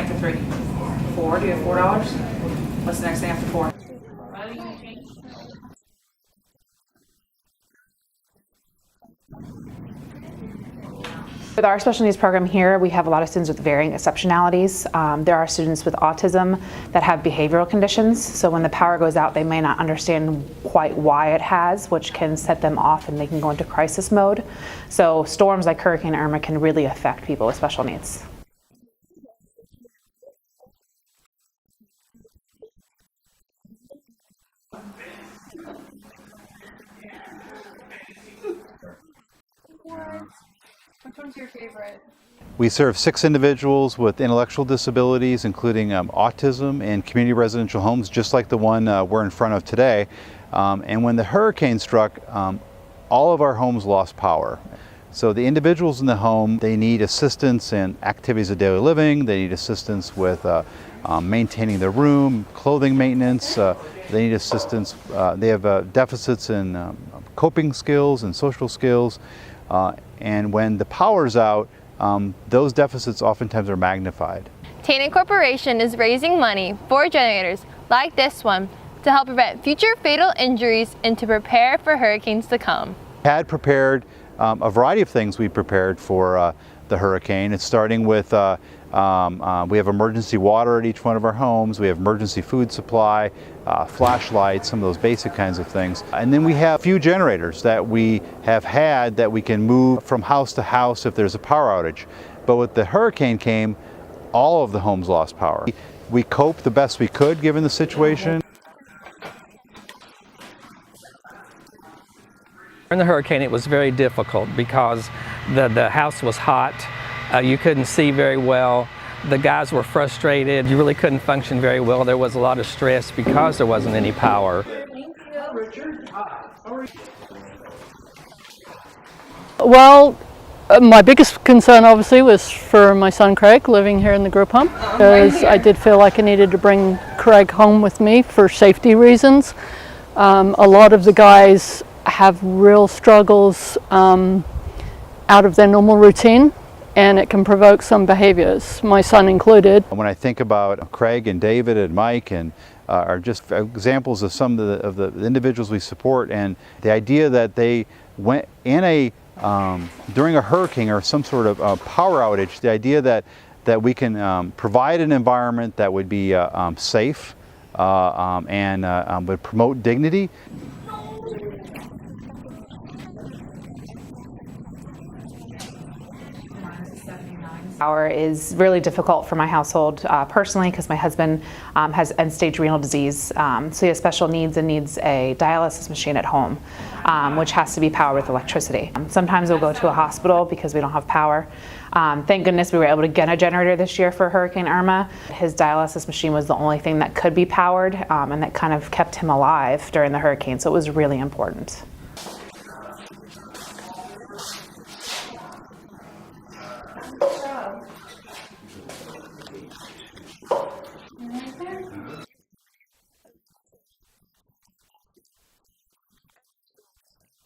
after 3? 4. Do you have $4? What's the next thing after 4? With our special needs program here, we have a lot of students with varying exceptionalities. There are students with autism that have behavioral conditions, so when the power goes out, they may not understand quite why it has, which can set them off and they can go into crisis mode. So storms like Hurricane Irma can really affect people with special needs. Which one's your favorite? We serve 6 individuals with intellectual disabilities, including autism, in community residential homes, just like the one we're in front of today. And when the hurricane struck, all of our homes lost power. So the individuals in the home, they need assistance in activities of daily living, they need assistance with maintaining their room, clothing maintenance, they need assistance, they have deficits in coping skills and social skills. And when the power's out, those deficits oftentimes are magnified. Tainted Corporation is raising money for generators like this one to help prevent future fatal injuries and to prepare for hurricanes to come. Had prepared a variety of things we prepared for the hurricane. It's starting with we have emergency water at each one of our homes, we have emergency food supply, flashlights, some of those basic kinds of things. And then we have a few generators that we have had that we can move from house to house if there's a power outage. But with the hurricane came, all of the homes lost power. We coped the best we could given the situation. During the hurricane, it was very difficult because the house was hot. You couldn't see very well. The guys were frustrated. You really couldn't function very well. There was a lot of stress because there wasn't any power. Well, my biggest concern obviously was for my son Craig living here in the group home, because I did feel like I needed to bring Craig home with me for safety reasons. A lot of the guys have real struggles out of their normal routine, and it can provoke some behaviors, my son included. When I think about Craig and David and Mike and are just examples of some of the individuals we support, and the idea that they went in during a hurricane or some sort of power outage, the idea that we can provide an environment that would be safe and would promote dignity. Power is really difficult for my household personally, because my husband has end-stage renal disease, so he has special needs and needs a dialysis machine at home, which has to be powered with electricity. Sometimes we'll go to a hospital because we don't have power. Thank goodness we were able to get a generator this year for Hurricane Irma. His dialysis machine was the only thing that could be powered, and that kind of kept him alive during the hurricane, so it was really important.